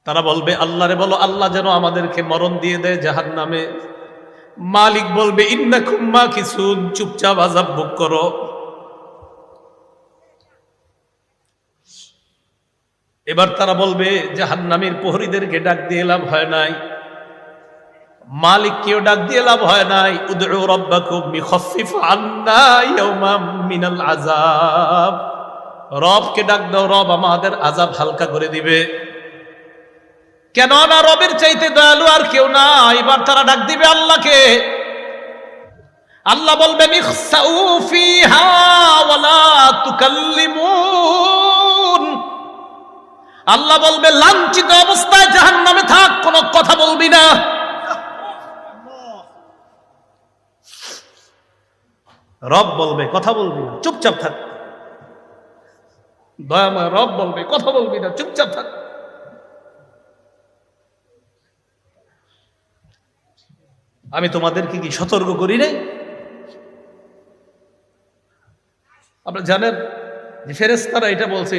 তারা বলবে আল্লাহরে বলো আল্লাহ যেন আমাদেরকে মরণ দিয়ে দেয় জাহান্নামে। মালিক বলবে ইন্নাকুম মাকিসুন, চুপচাপ আযাব ভোগ করো। এবার তারা বলবে জাহান্নামের প্রহরীদেরকে ডাক দিয়ে লাভ হয় নাই, মালিককেও ডাক দিয়ে লাভ হয় নাই। উদউ রাব্বাকুম ইখাফফিফ আন্না ইয়াওমান মিনাল আযাব, রবকে ডাক দাও, রব আমাদের আযাব হালকা করে দিবে। কেন না রবের চাইতে দয়ালু আর কেউ না। এবার তারা ডাক দিবে আল্লাহকে। আল্লাহ বলবেন ইখসাউ ফিহা ওয়ালা তুকাল্লিমুন, আল্লাহ বলবে লাঞ্ছিত অবস্থায় জাহান্নামে থাক, কোনো কথা বলবি না। রব বলবে কথা বলবি না, চুপচাপ থাক। দয়াময় রব বলবে কথা বলবি না, চুপচাপ থাক। আমি তোমাদেরকে কি সতর্ক করি নাই? আপনারা জানেন যে ফেরেশতারা এটা বলছে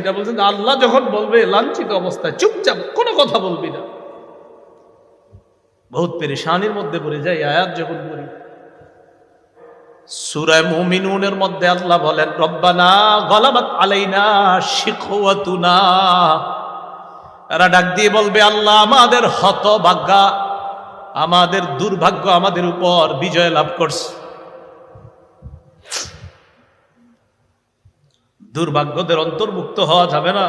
আল্লাহ যখন বলবে লাঞ্ছিত অবস্থায় চুপচাপ কোনো কথা বলবি না। বহুত পেরেশানির মধ্যে পড়ে যায় আয়াত যখন পড়ি। সূরা মুমিনুনের মধ্যে আল্লাহ বলেন রব্বানা গলাবাত আলাইনা শিকওয়াতুনা, এরা ডাক দিয়ে বলবে আল্লাহ আমাদের হতভাগ্যা, আমাদের দুর্ভাগ্য আমাদের উপর বিজয় লাভ করছে। দুর্ভাগ্যদের অন্তর্ভুক্ত হওয়া যাবে না।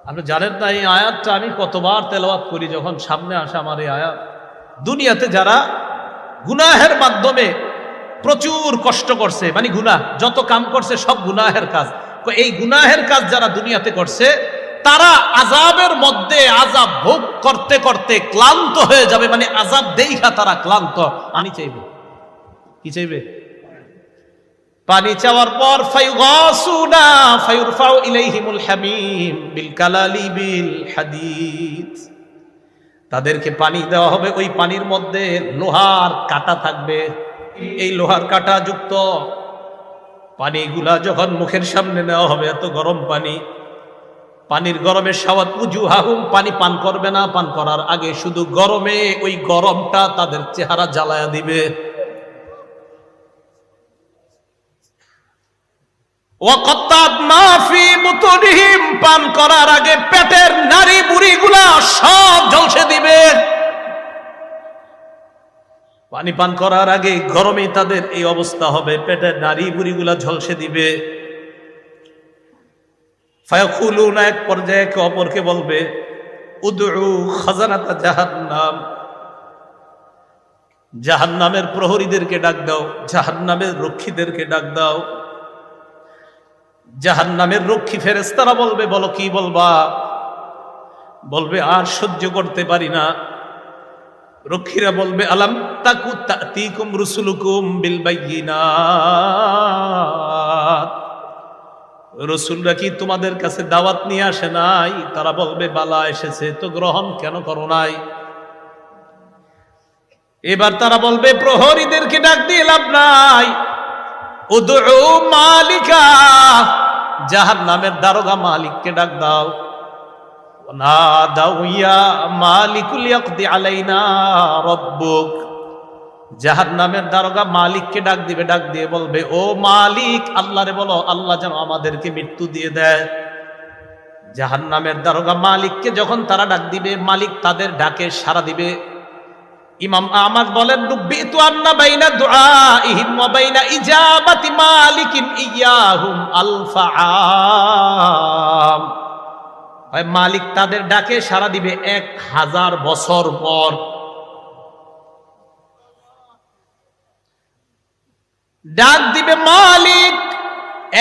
আপনি জানেন না এই আয়াতটা আমি কতবার তেলাওয়াত করি যখন সামনে আসে আমার এই আয়াত। দুনিয়াতে যারা গুনাহের মাধ্যমে প্রচুর কষ্ট করছে, মানে গুনাহ যত কাম করছে সব গুনাহের কাজ, এই গুনাহের কাজ যারা দুনিয়াতে করছে তারা আযাবের মধ্যে আযাব ভোগ করতে করতে ক্লান্ত হয়ে যাবে। মানে আযাব দেইখা তারা ক্লান্ত। পানি চাইবে, কি চাইবে? পানি চাওয়ার পর ফায়ুগাসুনা ফায়ুরফাউ ইলাইহিমুল হামিম বিল কালালিবিল হাদিদ, তাদেরকে পানি দেওয়া হবে, ওই পানির মধ্যে লোহার কাঁটা থাকবে। এই লোহার কাঁটা যুক্ত পানিগুলা যখন মুখের সামনে নেওয়া হবে, এত গরম পানি, পানির গরমের সাওয়াত উজুহাহুম, পানি পান করবে না, পান করার আগে শুধু গরমে ওই গরমটা তাদের চেহারা জ্বালায়া দিবে। ওয়াকাত্তাত মা ফি বুতুনিহিম, পান করার আগে পেটের নাড়ি বুড়িগুলা সব ঝলসে দিবে। পানি পান করার আগে গরমে তাদের এই অবস্থা হবে, পেটের নাড়ি বুড়িগুলা ঝলসে দিবে। ফায়াকুলুনা, এক পর্যায়ে একে অপরকে বলবে উদউ খাজানাতা জাহান্নাম, জাহান্নামের প্রহরীদেরকে ডাক দাও, জাহান্নামের রক্ষীদেরকে ডাক দাও। জাহান্নামের রক্ষী ফেরেশতারা বলবে বলো কি বলবা? বলবে আর সহ্য করতে পারি না। রক্ষীরা বলবে আলাম তাকু তাতিকুম রুসুলুকুম বিল বাইয়িনাত, রসুলরা কি তোমাদের কাছে দাওয়াত নিয়ে আসে নাই? তারা বলবে বালা এসেছে, তো গ্রহণ কেন করো নাই? এবার তারা বলবে প্রহরীদেরকে ডাক দিয়ে লাভ নাই, উদউ মালিকা, জাহান্নামের দারোগা মালিককে ডাক দাও। নাদাউ ইয়া মালিকুল ইয়াকদি আলাইনা রাব্বুক, জাহান্নামের দারোগা মালিককে ডাক দিবে, ডাক দিয়ে বলবে ও মালিক, আল্লাহরে বলো আল্লাহ যেন আমাদেরকে মৃত্যু দিয়ে দেয়। জাহান্নামের দারোগা মালিককে যখন তারা ডাক দিবে, মালিক তাদের ডাকে সাড়া দিবে। ইমাম আহমদ বলেন রুব্বিতু আন্না বাইনা দুআইহিম ওয়া বাইনা ইজাবাতি মালিকিন ইয়াহুম আলফা আম, মালিক তাদের ডাকে সাড়া দিবে 1000 বছর পর। ডাক দিবে মালিক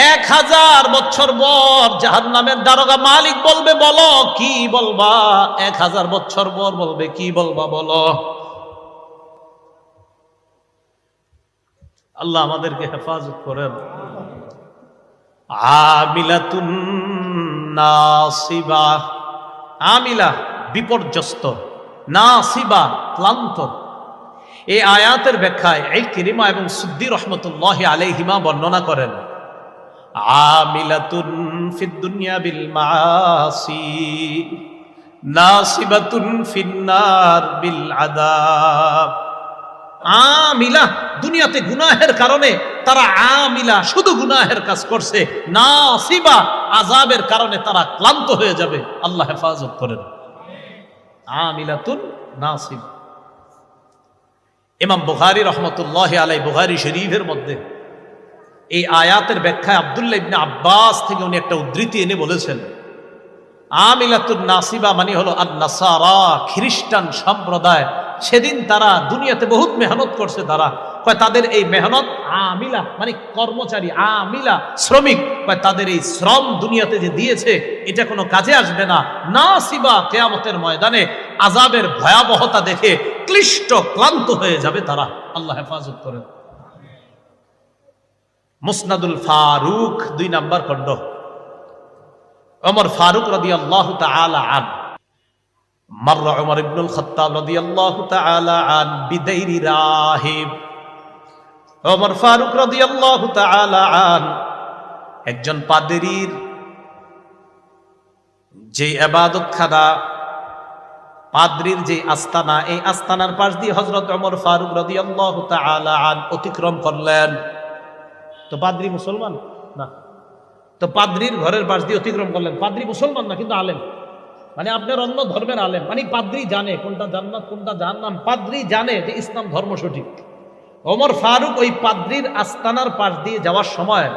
1000 বছর পর। জাহান্নামের দারোগা মালিক বলবে বলো কি বলবা? 1000 বছর পর বলবে কি বলবা বলো। আল্লাহ আমাদেরকে হেফাজত করেন। আমিলাতুন নাসিবা, আমিলা বিপর্যস্ত, নাসিবা ক্লান্ত। এই আয়াতের ব্যাখ্যায় ইকরিমা এবং সুদ্দি রহমতুল্লাহি আলাইহিমা বর্ণনা করেন আমিলাতুন ফিদ দুনিয়া বিল মাআসি, নাসিবাতুন ফিন্নার বিল আযাব। আমিলা, দুনিয়াতে গুনাহের কারণে তারা আমিলা, শুধু গুনাহের কাজ করছে। নাসিবা, আযাবের কারণে তারা ক্লান্ত হয়ে যাবে। আল্লাহ হেফাজত করেন। আমিলাতুন নাসিবা। ইমাম বুখারী রাহমাতুল্লাহি আলাইহি বুখারী শরীফের মধ্যে এই আয়াতের ব্যাখ্যায় আব্দুল্লাহ ইবনে আব্বাস থেকে উনি একটা উদ্ধৃতি এনে বলেছেন, আমিলাতুন নাসিবা মানে হলো আন-নাসারা, খ্রিস্টান সম্প্রদায়। সেদিন তারা দুনিয়াতে বহুত মেহনত করছে। তারা কয় তাদের এই মেহনত, আমিলা মানে কর্মচারী, আমিলা শ্রমিক, কয় তাদের এই শ্রম দুনিয়াতে যে দিয়েছে এটা কোনো কাজে আসবে না। নাসিবা, কিয়ামতের ময়দানে আযাবের ভয়াবহতা দেখে ক্লিষ্ট ক্লান্ত হয়ে যাবে তারা। আল্লাহ হেফাজত করেন। মুসনাদুল ফারুক 2 নাম্বার খণ্ড। ওমর ফারুক রাদিয়াল্লাহু তাআলা আনহু, মাররা ওমর ইবনুল খাত্তাব রাদিয়াল্লাহু তাআলা আন বিদাইরি রাহিব। ওমর ফারুক রাদিয়াল্লাহু তাআলা আন একজন পাদ্রীর যে ইবাদতখানা, পাদ্রীর যে আস্তানা, এই আস্তানার পাশ দিয়ে হযরত ওমর ফারুক রাদিয়াল্লাহু তাআলা আন অতিক্রম করলেন। তো পাদ্রী মুসলমান না, তো পাদ্রীর ঘরের পাশ দিয়ে অতিক্রম করলেন। পাদ্রী মুসলমান না কিন্তু আলেম, মানে আপনার অন্য ধর্মের আলেম। মানে পাদ্রী জানে কোনটা জান্নাত কোনটা জাহান্নাম, পাদ্রী জানে যে ইসলাম ধর্ম সঠিক। ওমর ফারুক ওই পাদ্রীর আস্তানার পাশ দিয়ে যাওয়ার সময়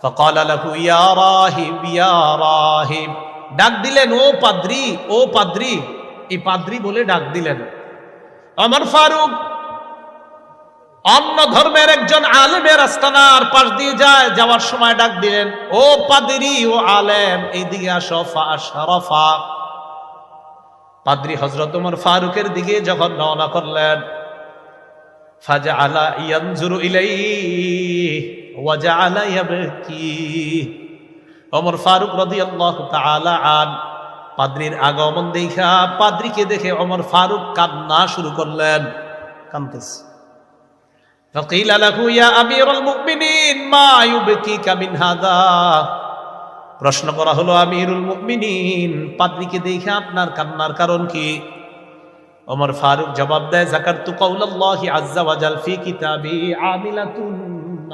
ফাকালা লাহু ইয়া রাহিব ইয়া রাহিব, ডাক দিলেন, ও পাদ্রী, ও পাদ্রী। এই পাদ্রী বলে ডাক দিলেন। ওমর ফারুক অন্য ধর্মের একজন আলেমের আস্তানার পাশ দিয়ে যাওয়ার সময় ডাক দিলেন, ও পাদ্রী, ও আলেম, এইদিকে আসো। ফাআশরাফা, পাদ্রী হযরত ওমর ফারুকের দিকে যখন রওনা করলেন, ফাজআলা ইয়ানজুরু ইলাইহি ওয়া জাআলা ইয়াবকি। ওমর ফারুক রাদিয়াল্লাহু তাআলা আন পাদ্রীর আগমন দেখা, পাদ্রীকে দেখে ওমর ফারুক কান্না শুরু করলেন, কাঁদতেছে। فقيل له يا أمير المؤمنين ما يبكيك من هذا। প্রশ্ন করা হলো, আমিরুল মুমিনিন, পাদ্রীকে দেখে আপনার কান্নার কারণ কি? ওমর ফারুক জবাব দেয়, যাকারতু কাউলাল্লাহি আযজা ওয়া জাল ফি কিতাবি আমিলাতুন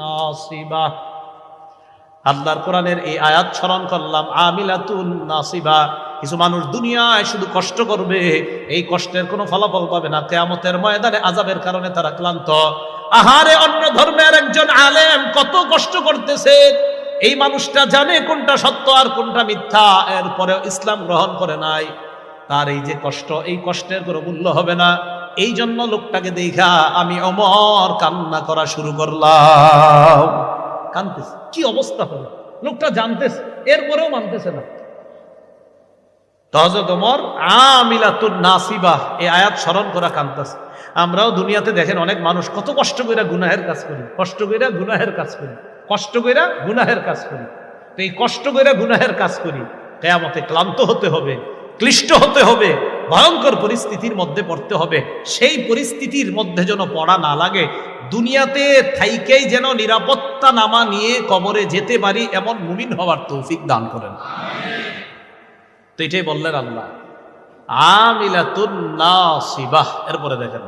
নাসিবা। আল্লাহর কোরআনের এই আয়াত স্মরণ করলাম, আমিলাতুন নাসিবা। কিছু মানুষ দুনিয়ায় শুধু কষ্ট করবে, এই কষ্টের কোনো ফলাফল পাবে না। কিয়ামতের ময়দানে আযাবের কারণে তারা ক্লান্ত। আহারে, অন্য ধর্মের একজন আলেম কত কষ্ট করতেছে, এই মানুষটা জানে কোনটা সত্য আর কোনটা মিথ্যা, এরপরেও ইসলাম গ্রহণ করে নাই। তার এই যে কষ্ট, এই কষ্টের কোনো মূল্য হবে না। এই জন্য লোকটাকে দেখা আমি ওমর কান্না করা শুরু করলাম। কাঁদতেছে, কি অবস্থা হলো? লোকটা জানতেছে, এরপরেও মানতেছে না। হযরত ওমর আমিলাতুন নাসিবা এই আয়াত স্মরণ করা কাঁদতেছে। আমরাও দুনিয়াতে দেখেন অনেক মানুষ কত কষ্ট কইরা গুনাহের কাজ করি, কষ্ট কইরা গুনাহের কাজ করি, কষ্ট কইরা গুনাহের কাজ করি। তো এই কষ্ট কইরা গুনাহের কাজ করি, কিয়ামতে ক্লান্ত হতে হবে, ক্লিষ্ট হতে হবে, ভয়ঙ্কর পরিস্থিতির মধ্যে পড়তে হবে। সেই পরিস্থিতির মধ্যে যেন পড়া না লাগে, দুনিয়াতে থাইকেই যেন নিরাপত্তা নামা নিয়ে কবরে যেতে পারি, এমন মুমিন হওয়ার তৌফিক দান করেন। তো এটাই বললেন আল্লাহ, আমিলাতুন নাসিবাহ। এরপরে দেখেন,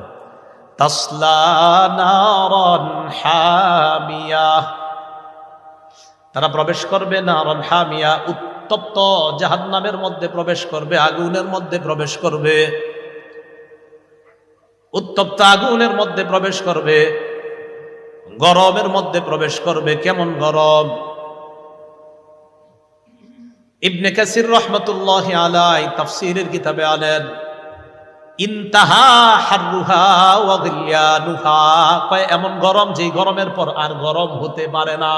তাসলা নারান হামিয়া, তারা প্রবেশ করবে নারান হামিয়া, উত্তপ্ত জাহান্নামের মধ্যে প্রবেশ করবে, আগুনের মধ্যে প্রবেশ করবে, উত্তপ্ত আগুনের মধ্যে প্রবেশ করবে, গরমের মধ্যে প্রবেশ করবে। কেমন গরম? ইবনে কাসির রাহমাতুল্লাহি আলাইহি তাফসীরের কিতাবে আনেন, ইনতাহা হাররুহা ওয়া গিলয়ানুহা, কয় এমন গরম যে গরমের পর আর গরম হতে পারে না।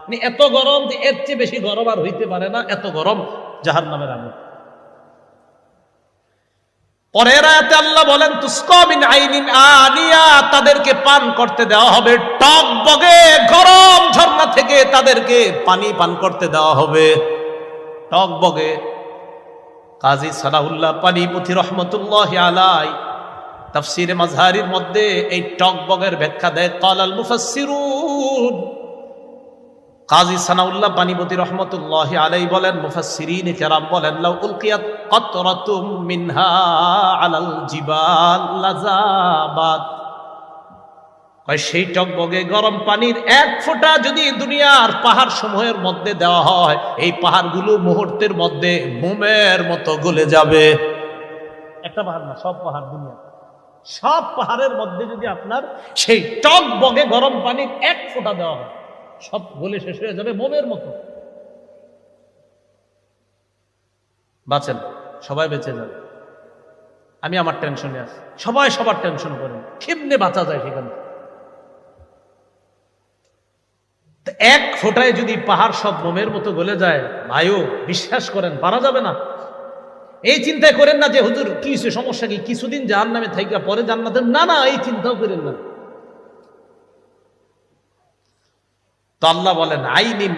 মানে এত গরম যে এর চেয়ে বেশি গরম আর হইতে পারে না, এত গরম জাহান্নামের আগুন। পরের আয়াতে আল্লাহ বলেন, তুসকা মিন আইনিন আনিয়া, তাদেরকে পান করতে দেওয়া হবে টকবগে গরম ঝর্ণা থেকে, তাদেরকে পানি পান করতে দেওয়া হবে টকবগে। কাজী সালাহুল্লাহ পানিপথী রহমতুল্লাহি আলাইহি তাফসীরে মাজহারির মধ্যে এই টকবগের ব্যাখ্যা দেয়, ক্বালাল মুফাসসিরুন। কাজী সানাউল্লাহ পানিপথী রহমতুল্লাহি আলাইহি বলেন, মুফাসসিরিন কেরাম বলেন, লাউ উলকিয়াত قطرة منها على الجبال لذابت। সেই টকবগে গরম পানির এক ফোঁটা যদি দুনিয়ার পাহাড় সমূহের মধ্যে দেওয়া হয়, এই পাহাড়গুলো মুহূর্তের মধ্যে মোমের মতো গলে যাবে। একটা পাহাড় না, সব পাহাড়, দুনিয়া সব পাহাড়ের মধ্যে যদি আপনার সেই টকবগে গরম পানির এক ফোঁটা দেওয়া হয়, সব গলে শেষ হয়ে যাবে মোমের মতো। বাঁচেন, সবাই বেঁচে যাবে। আমি আমার টেনশনে আছি, সবাই সবার টেনশন করেন, কেমনে বাঁচা যায় সেখানে। এক ফোঁটায় যদি পাহাড় সব মোমের মতো গলে যায়, ভাইও বিশ্বাস করেন পারা যাবে না। এই চিন্তায় করেন না যে হুজুর কি সমস্যা কি, কিছুদিন জাহান্নামে থাইকা পরে জান্নাতে, না না, এই চিন্তাও করেন না। তো আল্লাহ বলেন আইনিন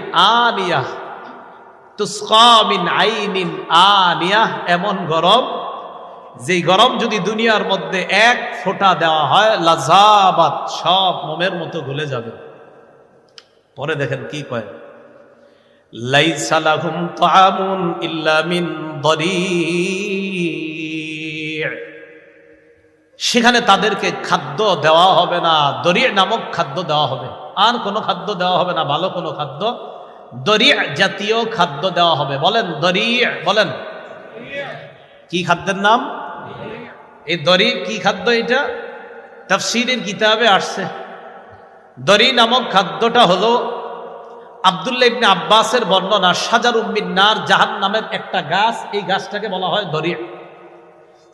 আনিয়াহ তুসকা মিন আইনিন আনিয়াহ, এমন গরম, যেই গরম যদি দুনিয়ার মধ্যে এক ফোঁটা দেওয়া হয়, লাযাবাত, সব মোমের মতো গলে যাবে। পরে দেখেন কি কয়, লাইসা লাহুম তাআমুন ইল্লা মিন দরি', সেখানে তাদেরকে খাদ্য দেওয়া হবে না, দরি' নামক খাদ্য দেওয়া হবে, আর কোনো খাদ্য দেওয়া হবে না, ভালো কোনো খাদ্য, দরি' জাতীয় খাদ্য দেওয়া হবে। বলেন দরি', বলেন কি খাদ্যের নাম? এই দরি কি খাদ্য? এটা তাফসীরের কিতাবে আসছে। দরি নামক খাদ্যটা হলো আব্দুল্লাহ ইবনে আব্বাসের বর্ণনা, শাজারুম মিন নার, জাহান্নামের একটা গাছ, এই গাছটাকে বলা হয় দরি।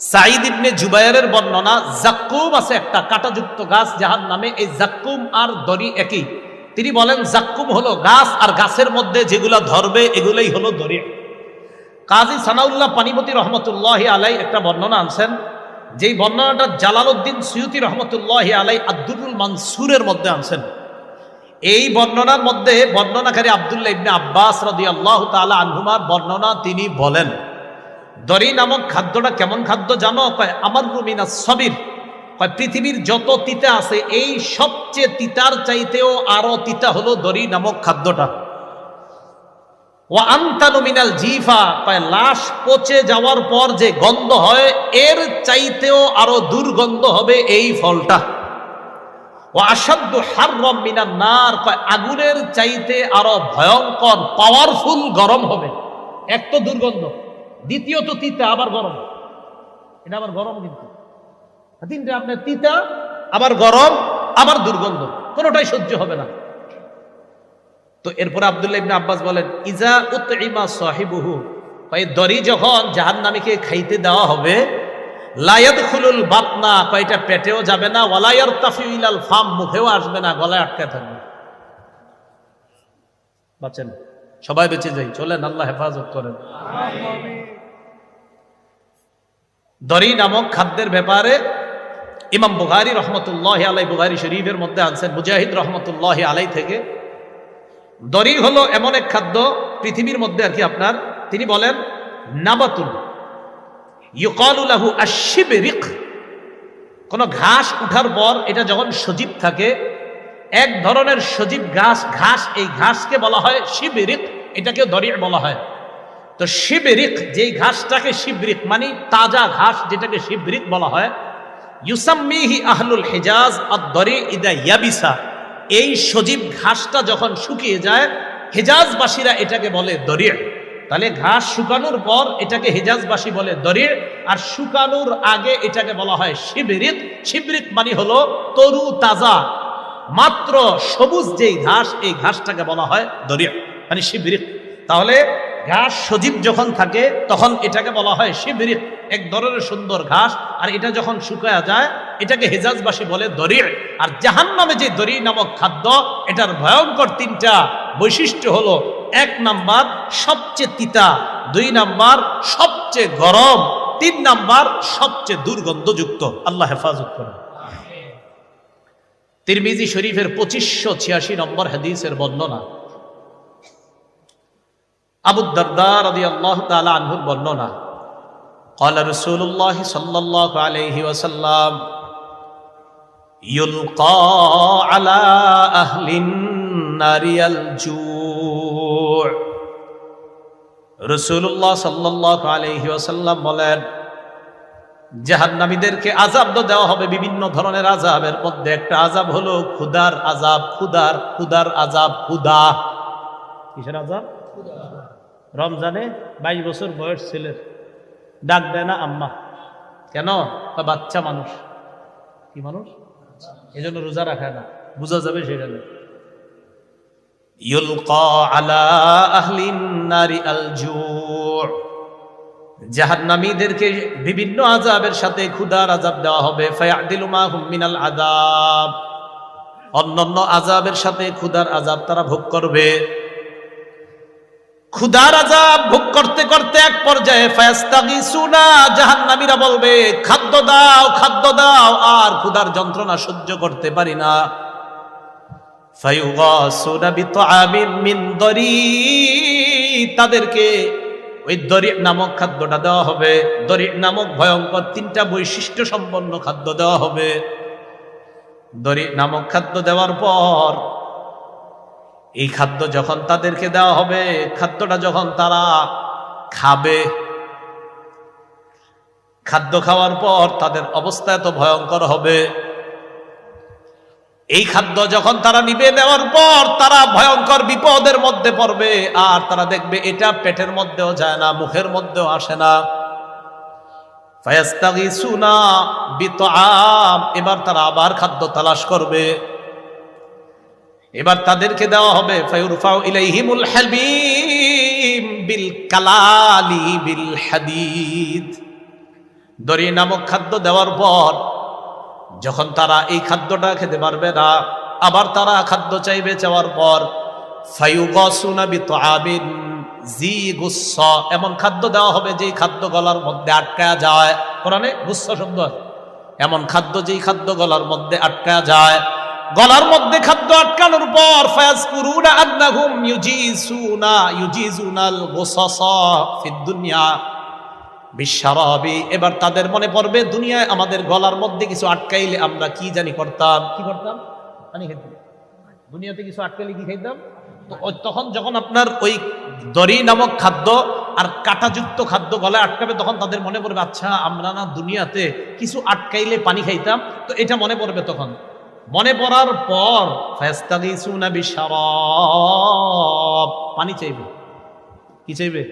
সাঈদ ইবনে জুবায়েরের বর্ণনা, জাক্কুম আছে একটা কাঁটাযুক্ত গাছ জাহান্নামে, এই জাক্কুম আর দরি একই। তিনি বলেন জাক্কুম হলো গাছ, আর গাছের মধ্যে যেগুলা ধরবে এগুলোই হলো দরি। কাজী সানাউল্লাহ পানিপতি রহমতুল্লাহি আলাই একটা বর্ণনা আনছেন, যেই বর্ণনাটা জালালউদ্দিন সুয়ুতি রহমতুল্লাহি আলাই আদ-দুরুল মানসুরের মধ্যে আনছেন। এই বর্ণনার মধ্যে বর্ণনাকারী আব্দুল্লাহ ইবনে আব্বাস রাদিয়াল্লাহু তাআলা আনহুমার বর্ণনা, তিনি বলেন দরি নামক খাদ্যটা কেমন খাদ্য জানো? কয় আমাররু মিনাস সাবির, কয় পৃথিবীর যত তিতা আছে এই সবচেয়ে তিতার চাইতেও আরো তিতা হলো দরি নামক খাদ্যটা। ওয়া আনতানু মিনাল জিফা, কয় লাশ পচে যাওয়ার পর যে গন্ধ হয় এর চাইতেও আরো দুর্গন্ধ হবে এই ফলটা। ওয়া আশাদ্দু হাররাম মিনান নার, কয় আগুনের চাইতে আরো ভয়ঙ্কর পাওয়ারফুল গরম হবে। এক তো দুর্গন্ধ, দ্বিতীয়ত তিতা, আবার গরম। এটা আবার গরম, কিন্তু তিনটা আপনার তিতা, আবার গরম, আবার দুর্গন্ধ, কোনোটাই সহ্য হবে না। তো এরপরে আব্দুল্লাহ ইবনে আব্বাস বলেন ইজা উতইমা সাহিবুহু, এই দরি যখন জাহান্নামীকে খাইতে দেওয়া হবে, লা ইয়াদখুলুল বাতনা, কয়টা পেটেও যাবে না, ওয়ালা ইয়ারতাফিউ ইলাল ফাম, মুখেও আসবে না, গলায় আটকে থাকবে। বাঁচেন, সবাই বেঁচে যাই, চলেন, আল্লাহ হেফাজত করেন। দরি নামক খাদ্যের ব্যাপারে ইমাম বুখারী রহমতুল্লাহি আলাই বুখারী শরীফের মধ্যে আনছেন মুজাহিদ রহমতুল্লাহি আলাই থেকে, দরি হলো এমন এক খাদ্য পৃথিবীর মধ্যে আর কি আপনার, তিনি বলেন নাবাতুন ইউকালু লাহু আশ-শিবরিক, কোন ঘাস উঠার পর এটা যখন সজীব থাকে, এক ধরনের সজীব ঘাস, এই ঘাসকে বলা হয় শিবরিক, এটাকে দরি বলা হয়। তো শিবরিক, যেই ঘাসটাকে শিবরিক মানে তাজা ঘাস, যেটাকে শিবরিক বলা হয়, ইউসাম্মিহি আহলুল হিজাজ আদ-দরি ইদা ইয়াবিসা, এই সজীব ঘাসটা যখন শুকিয়ে যায় হিজাজবাসীরা এটাকে বলে দরি। তাহলে ঘাস শুকানোর পর এটাকে হিজাজবাসী বলে দরি, আর শুকানোর আগে এটাকে বলা হয় শিবরিক। শিবরিক মানে হলো তরু তাজা মাত্র সবুজ যেই ঘাস, এই ঘাসটাকে বলা হয় দরি মানে শিবরিক। তাহলে ঘাস সজীব যখন থাকে তখন এটাকে বলা হয় শিবরিক, এক ধরনের সুন্দর ঘাস, আর এটা যখন শুকায়া যায় এটাকে হিজাজবাসী বলে দরি। আর জাহান্নামে যে দরি নামক খাদ্য, এটার ভয়ঙ্কর তিনটা বৈশিষ্ট্য হলো, এক নাম্বার সবচেয়ে তিতা, দুই নাম্বার সবচেয়ে গরম, তিন নাম্বার সবচেয়ে দুর্গন্ধযুক্ত। আল্লাহ হেফাজত করেন। তিরমিজি শরীফের 2586 নম্বর হাদিসের বর্ণনা, আবু দারদা রাদিয়াল্লাহু তাআলা আনহুর বর্ণনা, قال رسول الله صلى الله عليه وسلم يلقى على أهل النار الجوع, রাসূলুল্লাহ সাল্লাল্লাহু আলাইহি ওয়াসাল্লাম বলেন, জাহান্নামীদেরকে আযাব দেওয়া হবে বিভিন্ন ধরনের আযাবের মধ্যে একটা আযাব হলো ক্ষুধার আযাব। ক্ষুধার আযাব। ক্ষুধা কিসের আযাব? রমজানে 22 বছর বয়স ছেলের ডাক দেয় না আম্মা, কেন? বাচ্চা মানুষ। কি মানুষ? এই জন্য রোজা রাখায় না, বোঝা যাবে সেটা। ইউলকা আলা আহলিন নারি আল জু', জাহান্নামীদেরকে বিভিন্ন আযাবের সাথে ক্ষুধার আযাব দেওয়া হবে। ফায়াদিলু মা হুম মিনাল আযাব, অন্যান্য আযাবের সাথে ক্ষুধার আযাব তারা ভোগ করবে। ক্ষুধার আযাব ভোগ করতে করতে এক পর্যায়ে ফায়াস্তাগিসুনা, জাহান্নামীরা বলবে খাদ্য দাও, খাদ্য দাও, আর ক্ষুধার যন্ত্রণা সহ্য করতে পারি না। ফায়ুগাসুনা বিতআমিন মিন দরি, তাদেরকে ওই দরি নামক খাদ্যটা দেওয়া হবে। দরি নামক ভয়ঙ্কর 3টা বৈশিষ্ট্য সম্পন্ন খাদ্য দেওয়া হবে। দরি নামক খাদ্য দেওয়ার পর এই খাদ্য যখন তাদেরকে দেওয়া হবে, খাদ্যটা যখন তারা খাবে, খাদ্য খাওয়ার পর তাদের অবস্থা এত ভয়ঙ্কর হবে। এই খাদ্য যখন তারা নিবে, নেওয়ার পর তারা ভয়ঙ্কর বিপদের মধ্যে পড়বে। আর তারা দেখবে এটা পেটের মধ্যেও যায় না, মুখের মধ্যেও আসে না। ফায়াস্তাগিসুনা বিতআম, এবার তারা আবার খাদ্য তালাশ করবে। এবার তাদেরকে দেওয়া হবে ফায়ুরফাউ ইলাইহিমুল হাবিব বিল কালালি বিল হাদিদ। দরি নামক খাদ্য দেওয়ার পর যখন তারা এই খাদ্যটা খেতে পারবে না, আবার তারা খাদ্য চাইবে। চাওয়ার পর ফায়ুগাসুনা বিতআবিন জি গুসসা, এমন খাদ্য দেওয়া হবে যেই খাদ্য গলার মধ্যে আটকায়া যায়। কোরআনে গুসসা শব্দ আছে, এমন খাদ্য যেই খাদ্য গলার মধ্যে আটকায়া যায়। গলার মধ্যে খাদ্য আটকানোর পর ফায়াজকুরুনা আন্নাহুম ইউজিজুনাল গুসাসা ফিদ দুনিয়া বিশরাবি, এবার তাদের মনে পড়বে দুনিয়ায় আমাদের গলার মধ্যে কিছু আটকাইলে আমরা কি জানি করতাম। কি করতাম? পানি খেতাম। দুনিয়াতে কিছু আটকাইলে কি খাইতাম? তো তখন যখন আপনার ওই দরি নামক খাদ্য আর কাঁটাযুক্ত খাদ্য গলায় আটকাবে, তখন তাদের মনে পড়বে আচ্ছা আমরা না দুনিয়াতে কিছু আটকাইলে পানি খাইতাম, তো এটা মনে পড়বে। তখন মনে পড়ার পর ফায়াস্তাগিসুনা বিশরাব, পানি চাইবে। কি চাইবে?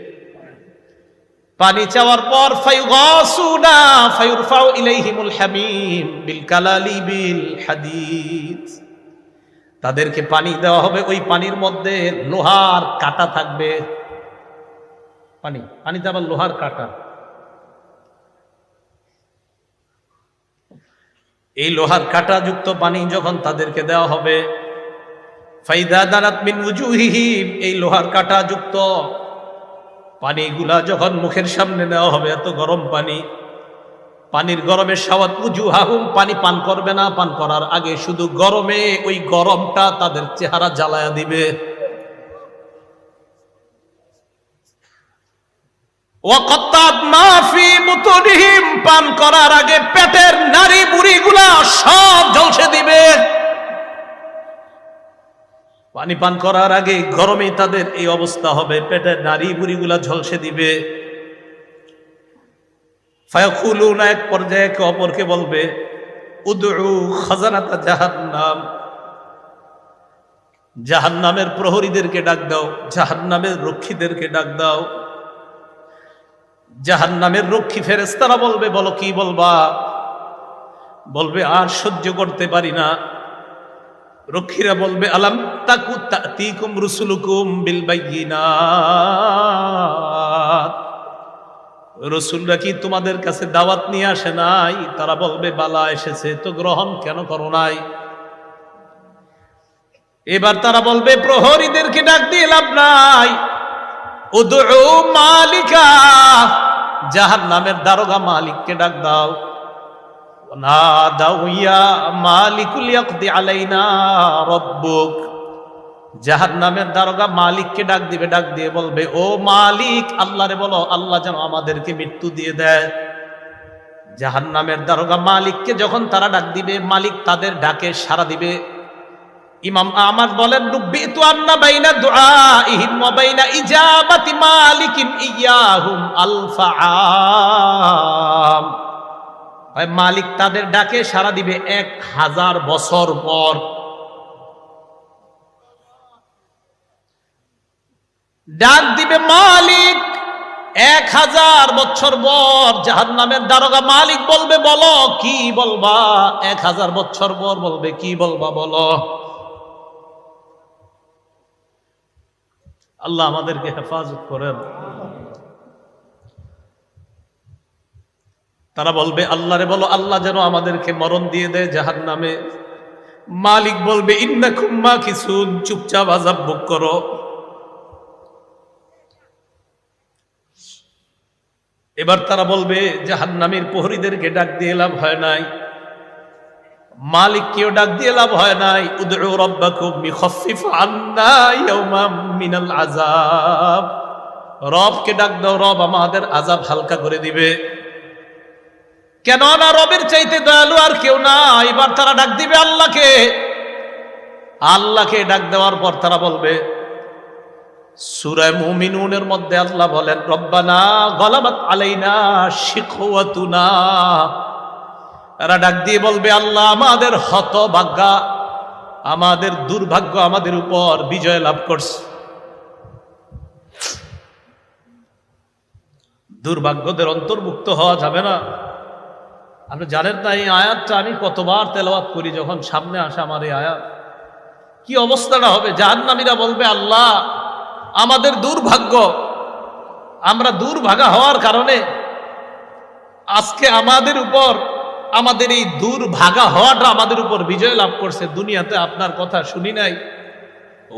পানি চাওয়ার পর ফায়ুগাসুনা ফায়ুরফাউ ইলাইহিমুল হামিম বিল কালালি বিল হাদিদ, তাদেরকে পানি দেওয়া হবে। ওই পানির মধ্যে লোহার কাঁটা থাকবে। পানিতে আবার লোহার কাঁটা। এই লোহার কাঁটা যুক্ত পানি যখন তাদেরকে দেওয়া হবে, ফাইদা দানাত মিন উজুহিহিম, এই লোহার কাঁটা যুক্ত পানিগুলা যখন মুখের সামনে নেওয়া হবে, এত গরম পানি, পানির গরমের সাওয়াত উজুহাহুম, পানি পান করবে না, পান করার আগে শুধু গরমে ওই গরমটা তাদের চেহারা জ্বালায়া দিবে। ওয়াকাত্তাত মা ফি বুতুনিহিম, পান করার আগে পেটের নারী বুড়িগুলা সব ঝলসে দিবে। পানি পান করার আগে গরমে তাদের এই অবস্থা হবে, পেটের নারী বুড়িগুলা ঝলসে দিবে। ফায়াকুলুনা, এক পর্যায়ে একে অপরকে বলবে উদউ খাজানাতা জাহান্নাম, জাহান্নামের প্রহরীদেরকে ডাক দাও, জাহান্নামের রক্ষীদেরকে ডাক দাও। জাহান্নামের রক্ষী ফেরেশতারা বলবে বলো কি বলবা? বলবে আর সহ্য করতে পারি না। রক্ষীরা বলবে আলাম তাকু তাতিকুম রুসুলুকুম বিল বাইয়িনাত, রসুলরা কি তোমাদের কাছে দাওয়াত নিয়ে আসে নাই? তারা বলবে বালা এসেছে, তো গ্রহণ কেন করো নাই? এবার তারা বলবে প্রহরীদেরকে ডাক দিয়ে লাভ নাই, উদউ মালিকা, জাহান্নামের দারোগা মালিককে ডাক দাও। না দাও ইয়া মালিকুল ইয়াকদি আলাইনা রাব্বুক, জাহান্নামের দারোগা মালিককে ডাক দিবে, ডাক দিয়ে বলবে ও মালিক, আল্লাহরে বলো আল্লাহ যেন আমাদেরকে মৃত্যু দিয়ে দেয়। জাহান্নামের দারোগা মালিককে যখন তারা ডাক দিবে, মালিক তাদের ডাকে সাড়া দিবে। ইমাম আহমদ বলেন, নুব্বিতু আন্না বাইনা দুআইহিম ওয়া বাইনা ইজাবাতি মালিকিন ইয়াহুম আলফা আম। মালিক তাদের ডাকে সাড়া দিবে 1000 বছর পর। ডাক দিবে মালিক 1000 বছর পর। জাহান্নামের দারোগা মালিক বলবে, বলো কি বলবা। 1000 বছর পর বলবে, কি বলবা বলো। আল্লাহ আমাদেরকে হেফাজত করেন। তারা বলবে, আল্লাহরে বলো আল্লাহ যেন আমাদেরকে মরণ দিয়ে দেয় জাহান্নামে। মালিক বলবে, ইন্নাকুম মাকিসুন, চুপচাপ আযাব ভোগ করো। এবার তারা বলবে, জাহান্নামের প্রহরীদেরকে ডাক দিয়ে লাভ হয় নাই, মালিককেও ডাক দিয়ে লাভ হয় নাই। উদউ রাব্বাকুম ইখাফফিফ আন্না ইয়াওমান মিনাল আযাব। রবকে ডাক দাও, রব আমাদের আযাব হালকা করে দিবে। কেন না রবের চাইতে দয়ালু আর কেউ না। এবার তারা ডাক দিবে আল্লাহকে। আল্লাহকে ডাক দেওয়ার পর তারা বলবে, সূরা মুমিনুনের মধ্যে আল্লাহ বলেন, রব্বানা গলাবাত আলাইনা শিকওয়াতুনা। এরা ডাক দিয়ে বলবে, আল্লাহ আমাদের হতভাগ্যা, আমাদের দুর্ভাগ্য আমাদের উপর বিজয় লাভ করছে। দুর্ভাগ্যদের অন্তর্ভুক্ত হওয়া যাবে না। আপনি জানেন না এই আয়াতটা আমি কতবার তেলাওয়াত করি, যখন সামনে আসে আমার এই আয়াত, কি অবস্থাটা হবে। জাহান্নামীরা বলবে, আল্লাহ আমাদের দুর্ভাগ্য, আমরা দুর্ভাগা হওয়ার কারণে আজকে আমাদের উপর, আমাদের এই দুর্ভাগা হওয়াটা আমাদের উপর বিজয় লাভ করছে। দুনিয়াতে আপনার কথা শুনি নাই।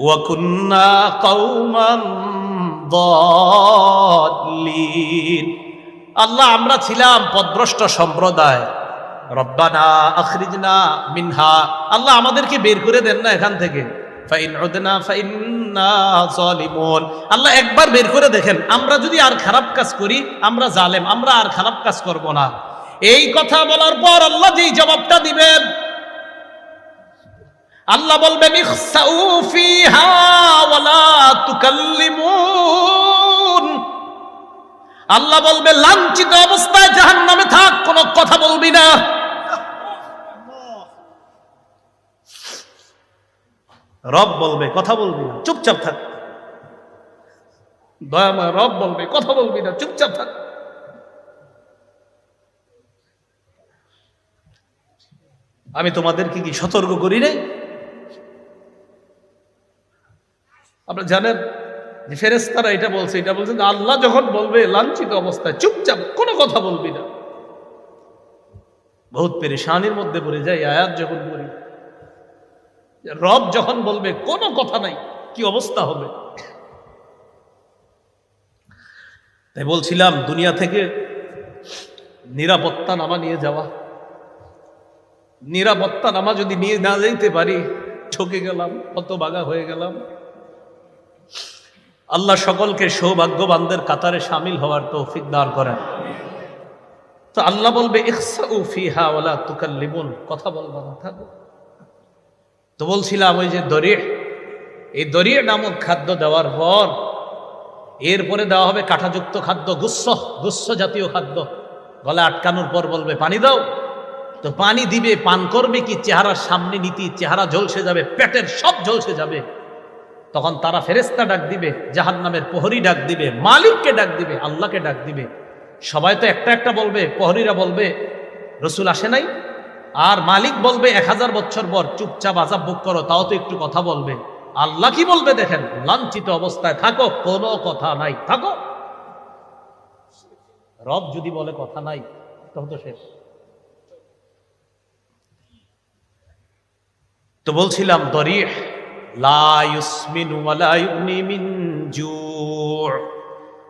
ওয়া কুন্না কওমান দাল্লিন। আল্লাহ আমরা ছিলাম পথভ্রষ্ট সম্প্রদায়। রব্বানা আখরিজনা মিনহা। আল্লাহ আমাদেরকে বের করে দেন না এখান থেকে। ফাইন উদনা ফাইন্না যালিমুন। আল্লাহ একবার বের করে দেখেন, আমরা যদি আর খারাপ কাজ করি, আমরা জালেম, আমরা আর খারাপ কাজ করব না। এই কথা বলার পর আল্লাহ যেই জবাবটা দিবেন, আল্লাহ বলবেন, ইখসাউ ফিহা ওয়ালা তুকাল্লিমুন। আল্লাহ বলবে, লাঞ্ছিত অবস্থায় জাহান্নামে থাক, কোনো কথা বলবি না। রব বলবে, কথা বলবি না, চুপচাপ থাক। দয়াময় রব বলবে, কথা বলবি না, চুপচাপ থাক। আমি তোমাদেরকে কি সতর্ক করি নাই? আপনারা জানেন যে ফেরেশতারা এটা বলছে, আল্লাহ যখন বলবে লাঞ্ছিত অবস্থায় চুপচাপ, কোনো কথা বলবি না। বহুত পেরেশানির মধ্যে পড়ে যায় আয়াত যখন পড়ি। রব যখন বলবে কোনো কথা নাই, কি অবস্থা হবে। তাই বলছিলাম, দুনিয়া থেকে নিরাপত্তা নামা নিয়ে যাওয়া, নিরাপত্তা নামা যদি নিয়ে না যেতে পারি, ঠকে গেলাম, হতভাগা হয়ে গেলাম। আল্লাহ সকলকে সৌভাগ্যবানদের কাতারে শামিল হওয়ার তৌফিক দান করেন। তো আল্লাহ বলবে, ইখসাউ ফিহা ওয়ালা তুকাল্লিমুন, কথা বলবা না, থাকো। তো বলছিলাম ওই যে দরিহ, এই দরিহ নামক খাদ্য দেওয়ার পর এরপরে দেওয়া হবে কাঁটাযুক্ত খাদ্য, গুচ্ছ জাতীয় খাদ্য। গলা আটকানোর পর বলবে, পানি দাও। তো পানি দিবে, পান করবে কি, চেহারার সামনে নীতি, চেহারা ঝলসে যাবে, পেটের সব ঝলসে যাবে। তখন তারা ফেরেশতা ডাক দিবে, জাহান্নামের প্রহরী ডাক দিবে, মালিককে ডাক দিবে, আল্লাহকে ডাক দিবে। সবাই তো একটা একটা বলবে, প্রহরীরা বলবে রসুল আসে নাই, আর মালিক বলবে 1000 বছর পর, চুপচাপ আযাব ভোগ করো, তাও তো একটু কথা বলবে। আল্লাহ কি বলবে দেখেন, লাঞ্ছিত অবস্থায় থাকো, কোনো কথা নাই, থাকো। রব যদি বলে কথা নাই, তখন তো শেষ। তো বলছিলাম, দরিহ লা ইউসমিনু ওয়া লা ইউগনি মিন জু'।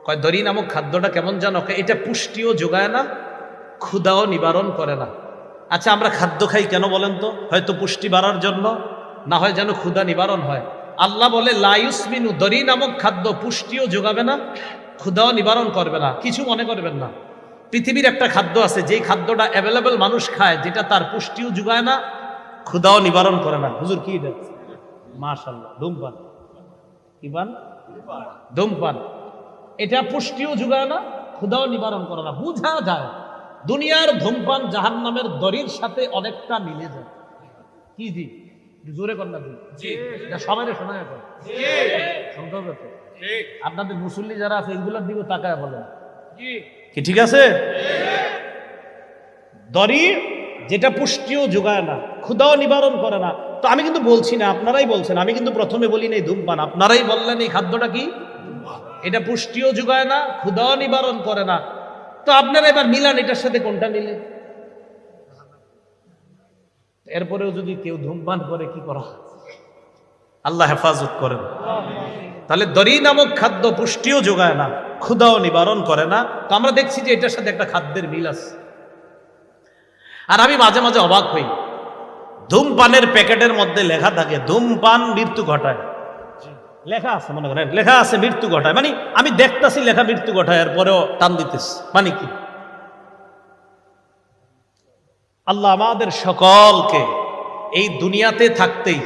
কয় দরি নামক খাদ্যটা কেমন জানো? এটা পুষ্টিও যোগায় না, ক্ষুধাও নিবারণ করে না। আচ্ছা, আমরা খাদ্য খাই কেন বলেন তো? হয়তো পুষ্টি বাড়ার জন্য, না হয় যেন ক্ষুধা নিবারণ হয়। আল্লাহ বলে লা ইউসমিনু, দরি নামক খাদ্য পুষ্টিও যোগাবে না, ক্ষুধাও নিবারণ করবে না। কিছু মনে করবেন না, পৃথিবীর একটা খাদ্য আছে যেই খাদ্যটা অ্যাভেলেবল মানুষ খায়, যেটা তার পুষ্টিও যোগায় না, ক্ষুধাও নিবারণ করে না। হুজুর কি এটা? মাশাআল্লাহ, ধূমপান। কি পান? ধূমপান। এটা পুষ্টিও যোগায় না, ক্ষুধাও নিবারণ করে না। বুঝা যায় দুনিয়ার ধূমপান জাহান্নামের দড়ির সাথে অনেকটা মিলে যায়। কি জি? জোরে কর না জি, সবাই শোনা এখন শুনতে হবে তো। আপনাদের মুসল্লি যারা আছে এগুলোর দিকে তাকায় বলেন কি ঠিক আছে? দড়ি যেটা পুষ্টিও যোগায় না, ক্ষুধাও নিবারণ করে না। তো আমি কিন্তু বলছি না, আপনারাই বলছেন, আমি কিন্তু প্রথমে বলি নাই ধূমপান, আপনারাই বললেন এই খাদ্যটা কি? এটা পুষ্টিও যোগায় না, ক্ষুধাও নিবারণ করে না। তো আপনারা এবার মিলান এটার সাথে কোনটা মিলে। এরপরেও যদি কেউ ধূমপান করে কি করা? আল্লাহ হেফাজত করেন। তাহলে দড়ি নামক খাদ্য পুষ্টিও যোগায় না, ক্ষুধাও নিবারণ করে না। তো আমরা দেখছি যে এটার সাথে একটা খাদ্যের মিল আছে। আর আমি মাঝে মাঝে অবাক হই, ধূমপানের প্যাকেটের মধ্যে লেখা থাকে ধূমপান মৃত্যু ঘটায়। লেখা আছে, মনে করেন লেখা আছে মৃত্যু ঘটায়, মানে আমি দেখতেছি লেখা মৃত্যু ঘটায়, এরপরেও টান দিতেছি, মানে কি? আল্লাহ আমাদের সকলকে এই দুনিয়াতে থাকতেই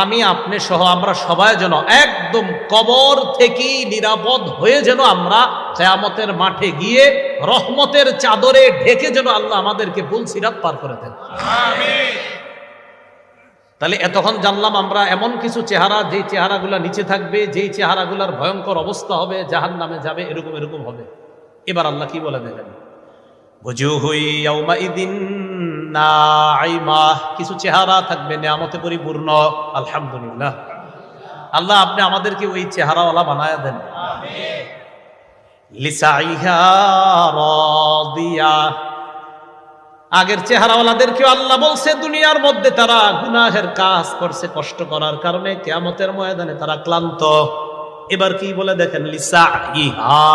আমি আপনি সহ আমরা সবাই যেন একদম কবর থেকেই নিরাপদ হয়ে যেন আমরা কিয়ামতের মাঠে গিয়ে রহমতের চাদরে ঢেকে যেন আল্লাহ আমাদেরকে পুলসিরাত পার করে দেন। আমিন। তাহলে এতক্ষণ জানলাম আমরা এমন কিছু চেহারা, যেই চেহারাগুলা নিচে থাকবে, যেই চেহারাগুলার ভয়ঙ্কর অবস্থা হবে, জাহান্নামে যাবে, এরকম এরকম হবে। এবার আল্লাহ কি বলে দেখেন, কিছু চেহারা থাকবে নিয়ামতে পরিপূর্ণ। আলহামদুলিল্লাহ, আল্লাহ আপনি আমাদেরকে ওই চেহারাওয়ালা বানায়া দেন। লিসাইহা রাদিয়া। আগের চেহারাওয়ালাদেরকেও আল্লাহ বলছে দুনিয়ার মধ্যে তারা গুনাহের কাজ করছে, কষ্ট করার কারণে কিয়ামতের ময়দানে তারা ক্লান্ত। এবার কি বলে দেখেন, লিসাইহা,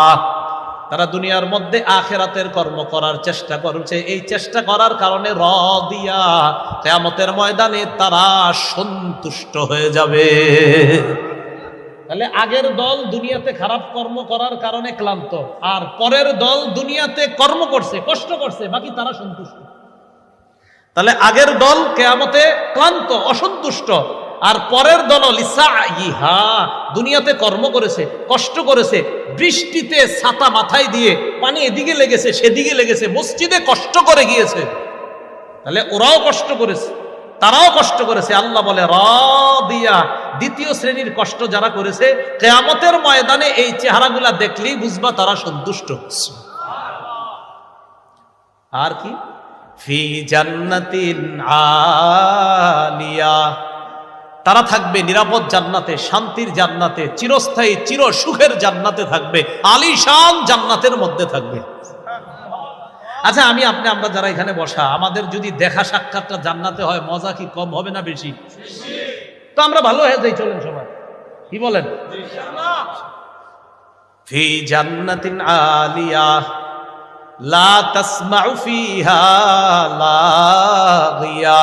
তারা দুনিয়ার মধ্যে আখিরাতের কর্ম করার চেষ্টা করছে, এই চেষ্টা করার কারণে রাদিয়া, কিয়ামতের ময়দানে তারা সন্তুষ্ট হয়ে যাবে। তাহলে আগের দল দুনিয়াতে খারাপ কর্ম করার কারণে ক্লান্ত, আর পরের দল দুনিয়াতে কর্ম করছে, কষ্ট করছে, বাকি তারা সন্তুষ্ট। তাহলে আগের দল কিয়ামতে ক্লান্ত, অসন্তুষ্ট, আর পরের দল লিসাইহা, দুনিয়াতে কর্ম করেছে, কষ্ট করেছে, বৃষ্টিতে ছাতা মাথায় দিয়ে পানি এদিকে লেগেছে সেদিকে লেগেছে, মসজিদে কষ্ট করে গিয়েছে। তাহলে ওরাও কষ্ট করেছে, তারাও কষ্ট করেছে। আল্লাহ বলে রাদিয়া, দ্বিতীয় শ্রেণীর কষ্ট যারা করেছে, কিয়ামতের ময়দানে এই চেহারাগুলা দেখলেই বুঝবা তারা সন্তুষ্ট। আর কি, ফি জান্নাতিন আলিয়া, তারা থাকবে নিরাপদ জান্নাতে, শান্তির জান্নাতে, চিরস্থায়ী চির সুখের জান্নাতে থাকবে, আলিশান জান্নাতের মধ্যে থাকবে। আচ্ছা আমি আপনি আমরা যারা এখানে বসা, আমাদের যদি দেখা সাক্ষাৎটা জান্নাতে হয়, মজা কি কম হবে না বেশি? তো আমরা ভালো হয়ে যাই, চলেন সবাই, কি বলেন? ফি জান্নাতিন আলিয়া লা তাসমাউ ফিহা লাগিয়া।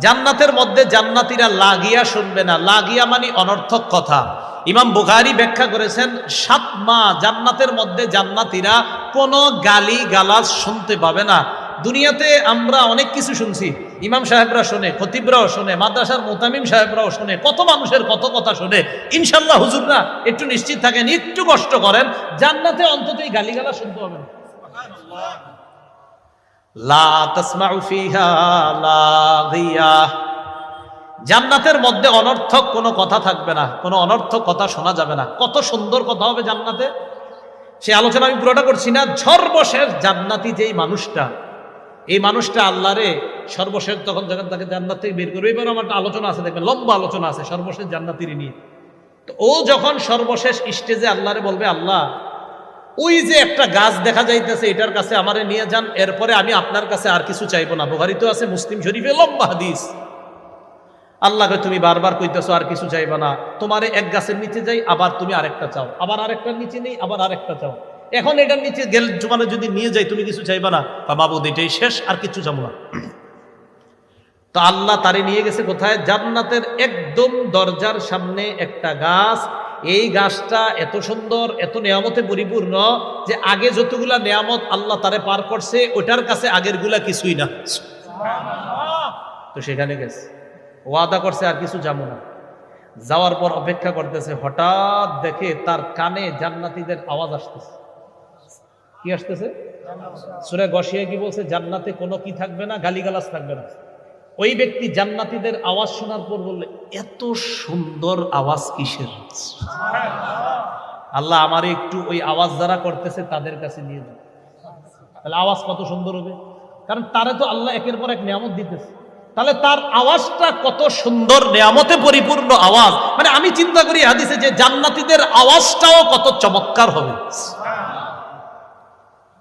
জান্নাতের মধ্যে জান্নাতীরা লাগিয়া শুনবে না। লাগিয়া মানে অনর্থক কথা। ইমাম বুখারী ব্যাখ্যা করেছেন, 7 মাহ জান্নাতের মধ্যে জান্নাতীরা কোনো গালি গালাজ শুনতে পাবে না। দুনিয়াতে আমরা অনেক কিছু শুনছি, ইমাম সাহেবরা শোনে, খতিবরাও শোনে, মাদ্রাসার মুতামিম সাহেবরাও শোনে, কত মানুষের কত কথা শোনে। ইনশাল্লাহ হুজুর না, একটু নিশ্চিত থাকেন, একটু কষ্ট করেন, জান্নাতে অন্তত এই গালি গালাজ শুনতে হবে না। লা তাসমাউ ফিহা লাগিয়া, জান্নাতের মধ্যে অনর্থক কোনো কথা থাকবে না, কোনো অনর্থক কথা শোনা যাবে না। কত সুন্দর কথা হবে জান্নাতে, সে আলোচনা আমি পুরোটা করছি না। সর্বশেষ জান্নাতি যেই মানুষটা, এই মানুষটা আল্লাহরে সর্বশেষ তখন যখন তাকে জান্নাত থেকে বের করবে, এবার আমার একটা আলোচনা আছে, দেখবেন লম্বা আলোচনা আছে সর্বশেষ জান্নাতির নিয়ে। তো ও যখন সর্বশেষ স্টেজে আল্লাহরে বলবে, আল্লাহ ওই যে একটা গাছ দেখা যাইতেছে, এটার কাছে আমারে নিয়ে যান, এরপরে আমি আপনার কাছে আর কিছু চাইবো না। বুখারীতে আছে, মুসলিম শরীফে লম্বা হাদিস। আল্লাহকে তুমি বারবার কইতেছো আর কিছু চাইবা না, তোমারে এক গাছের নিচে যাই, আবার তুমি আরেকটা চাও, আবার আরেকটার নিচে নেই, আবার আরেকটা চাও, এখন এটার নিচে গেল মানে যদি নিয়ে যাই তুমি কিছু চাইবা না, বাবুদ এটাই শেষ, আর কিছু চাবো না। তো আল্লাহ তারে নিয়ে গেছে কোথায়? জান্নাতের একদম দরজার সামনে একটা গাছ। এই গাছটা এত সুন্দর, এত নিয়ামতে পরিপূর্ণ যে আগে যতগুলা নিয়ামত আল্লাহ তারে পার করছে, ওটার কাছে আগের গুলা কিছুই না। তো সেখানে গেছে, ওয়াদা করছে আর কিছু যাবো না। যাওয়ার পর অপেক্ষা করতেছে, হঠাৎ দেখে তার কানে জান্নাতীদের আওয়াজ আসতেছে। কি আসতেছে? সূরা গশিয়া কি বলছে? জান্নাতে কোনো কি থাকবে না, গালিগালাজ থাকবে না। ওই ব্যক্তি জান্নাতীদের আওয়াজ শোনার পর বললে, এত সুন্দর আওয়াজ কিসের? আল্লাহ আমারে একটু ওই আওয়াজ যারা করতেছে তাদের কাছে নিয়ে যান। তাহলে আওয়াজ কত সুন্দর হবে, কারণ তারে তো আল্লাহ একের পর এক নিয়ামত দিতেছে। তাহলে তার আওয়াজটা কত সুন্দর, নিয়ামতে পরিপূর্ণ আওয়াজ। মানে আমি চিন্তা করি হাদিসে যে জান্নাতীদের আওয়াজটাও কত চমৎকার হবে।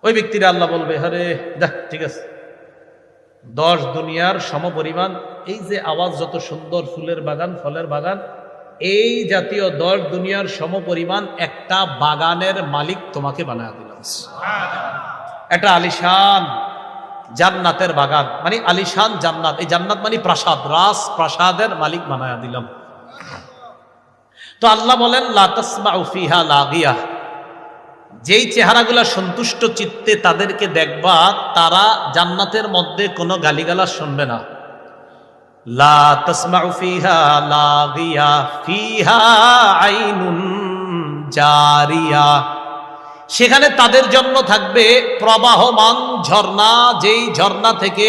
ওই ব্যক্তিরা আল্লাহ বলবে, আরে দেখ ঠিক আছে, 10 দুনিয়ার সমপরিমাণ এই যে আওয়াজ, যত সুন্দর ফুলের বাগান, ফলের বাগান, এই জাতীয় 10 দুনিয়ার সমপরিমাণ একটা বাগানের মালিক তোমাকে বানায় দিলাম। একটা আলিশান জান্নাতের বাগান, মানে আলিশান জান্নাত। এই জান্নাত মানে প্রাসাদ, রাজ প্রাসাদের মালিক বানায় দিলাম। তো আল্লাহ বলেন, লা তাসমাউ ফিহা লাগিয়া, যেই চেহারাগুলা সন্তুষ্ট চিত্তে তাদেরকে দেখবা, তারা জান্নাতের মধ্যে কোনো গালিগালাজ শুনবে না। লা তাসমাউ ফিহা লাগিয়া ফিহা আইনুন জারিয়া, সেখানে তাদের জন্য থাকবে প্রবাহমান ঝর্ণা, যেই ঝর্ণা থেকে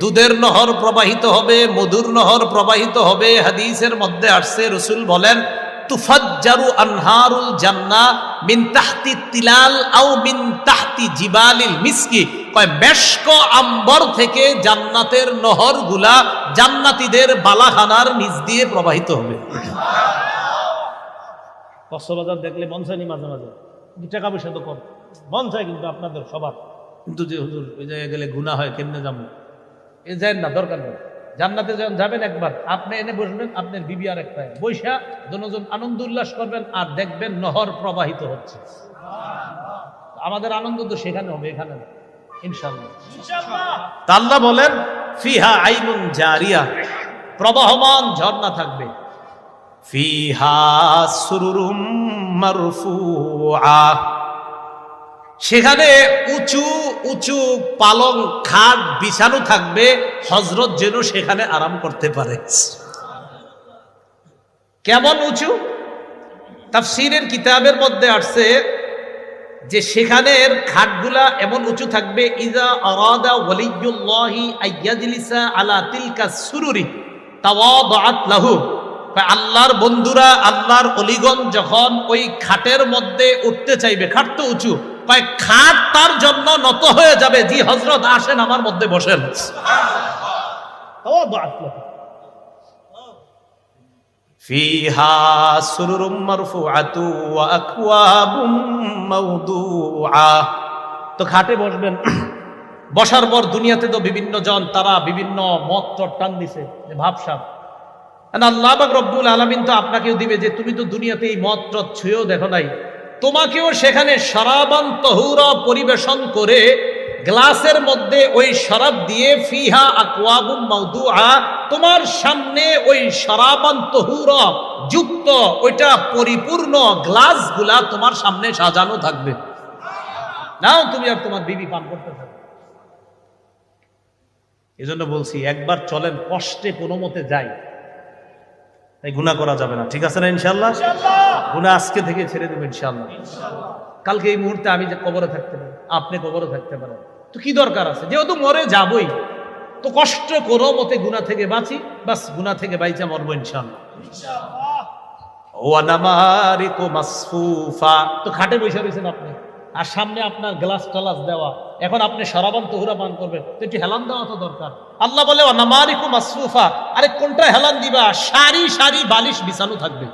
দুধের নহর প্রবাহিত হবে, মধুর নহর প্রবাহিত হবে। হাদিসের মধ্যে আসছে, রাসূল বলেন, তুফাজ্জারু আনহারুল জান্নাহ মিন তাহতি তিলাল আও মিন তাহতি জিবালিল মিসকি, কয় মেশক আম্বর থেকে জান্নাতের নহরগুলা জান্নাতীদের বালাখানার নিচ দিয়ে প্রবাহিত হবে। কক্সবাজার দেখলে মন চায়নি মাঝে মাঝে, টাকা পয়সা তো কম, মন চায় কিন্তু আপনাদের সবার, কিন্তু যে হুজুর ওই জায়গায় গেলে গুনাহ হয়, কেমনে যাবো? এ যায় না, দরকার নেই। জান্নাতে যখন যাবেন একবার, আপনি এনে বসবেন, আপনার বিবি আর একটা বৈশা, দুজন আনন্দ উল্লাস করবেন, আর দেখবেন নহর প্রবাহিত হচ্ছে। আমাদের আনন্দ তো সেখানে হবে, এখানে না, ইনশাআল্লাহ। আল্লাহ বলেন, ফিহা আইনুন জারিয়া, প্রবাহমান ঝর্ণা থাকবে। ফিহা সুরুরুম মারফুআ, সেখানে উঁচু উঁচু পালং খাট বিছানো থাকবে, হযরত যেন সেখানে আরাম করতে পারে। কেমন উঁচু? তাফসীরের কিতাবের মধ্যে আসছে যে সেখানের খাটগুলা এমন উঁচু থাকবে, ইজা আরাদা ওয়ালিয়ুল্লাহি আইয়াজলিসা আলা তিলকা সুরুরি তাওয়াদাআত লাহু, আল্লাহর বন্ধুরা, আল্লাহর অলিগণ যখন ওই খাটের মধ্যে উঠতে চাইবে, খাট তো উঁচু, খাট তার জন্য নত হয়ে যাবে, জি হযরত আসেন আমার মধ্যে বসেন। ফিহা সুরুরুম মারফুআতু ওয়া আকওয়াবুম মাওদুআ, তো খাটে বসবেন। বসার পর দুনিয়াতে তো বিভিন্ন জন, তারা বিভিন্ন মত টান দিছে যে ভাবসাব, আল্লাহ পাক রব্বুল আলামিন তো আপনাকেও দিবে যে তুমি তো দুনিয়াতে এই মদ টদ ছুঁয়েও দেখো নাই, তোমাকেও সেখানে শরাবান তহুরা পরিবেশন করে গ্লাসের মধ্যে ওই শরাব দিয়ে, ফিহা আকওয়াবুম মাওদুআ, তোমার সামনে ওই শরাবান তহুরা যুক্ত ওইটা পরিপূর্ণ গ্লাসগুলা তোমার সামনে সাজানো থাকবে। নাও তুমি আর তোমার বিবি পান করতে থাকবে। এজন্য বলছি, একবার চলেন, কষ্টে কোনো মতে যাই, তাই গুনাহ করা যাবে না, ঠিক আছে না? ইনশাআল্লাহ গুনাহ আজকে থেকে ছেড়ে দেবেন ইনশাআল্লাহ। কালকে এই মুহূর্তে আমি যে কবরে থাকতে পারি, আপনি কবরে থাকতে পারেন, তো কি দরকার আছে? যেহেতু মরে যাবই, তো কষ্ট কোনো মতে গুনাহ থেকে বাঁচি, বাস গুনাহ থেকে বাইচা মরবো ইনশাআল্লাহ। ওয়া নামারিকু মাসফুফা, তো খাটে বসে রয়েছেন আপনি, আর সামনে আপনার গ্লাস টলাস দেওয়া, এখন আপনি শরাবান তহুরা পান করবেন, তো একটু হেলান দেওয়া তো দরকার। আল্লাহ বলে, ওয়া নামারিকু মাসফুফা, আরে কোনটা হেলান দিবা? সারি সারি বালিশ বিছানো থাকবে।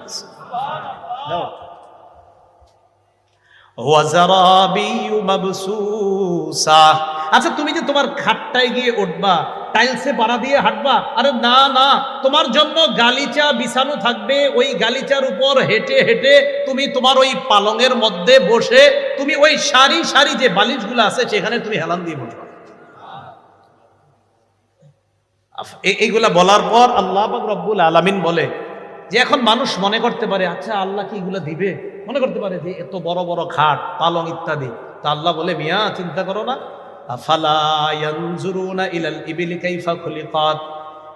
ওয়া যারাবিয়ু মাবসুসা, আচ্ছা তুমি যে তোমার খাটটায় গিয়ে উঠবা, টাইলসে পাড়া দিয়ে হাঁটবা, আরে না না, তোমার জন্য গালিচা বিছানো থাকবে, ওই গালিচার উপর হেঁটে হেঁটে তুমি তোমার ওই পালঙের মধ্যে বসে তুমি ওই সারি সারি যে বালিশগুলো আছে সেখানে তুমি হেলান দিয়ে বসবা। এইগুলা বলার পর আল্লাহ পাক রব্বুল আলামিন বলে যে এখন মানুষ মনে করতে পারে, আচ্ছা আল্লাহ কি এগুলো দিবে? মনে করতে পারে যে এত বড় বড় খাট, পালং ইত্যাদি। তা আল্লাহ বলে, মিয়া চিন্তা করো না, আফালা ইয়ানজুরুনা ইলাল ইবিলি কাইফা খুলিকাত,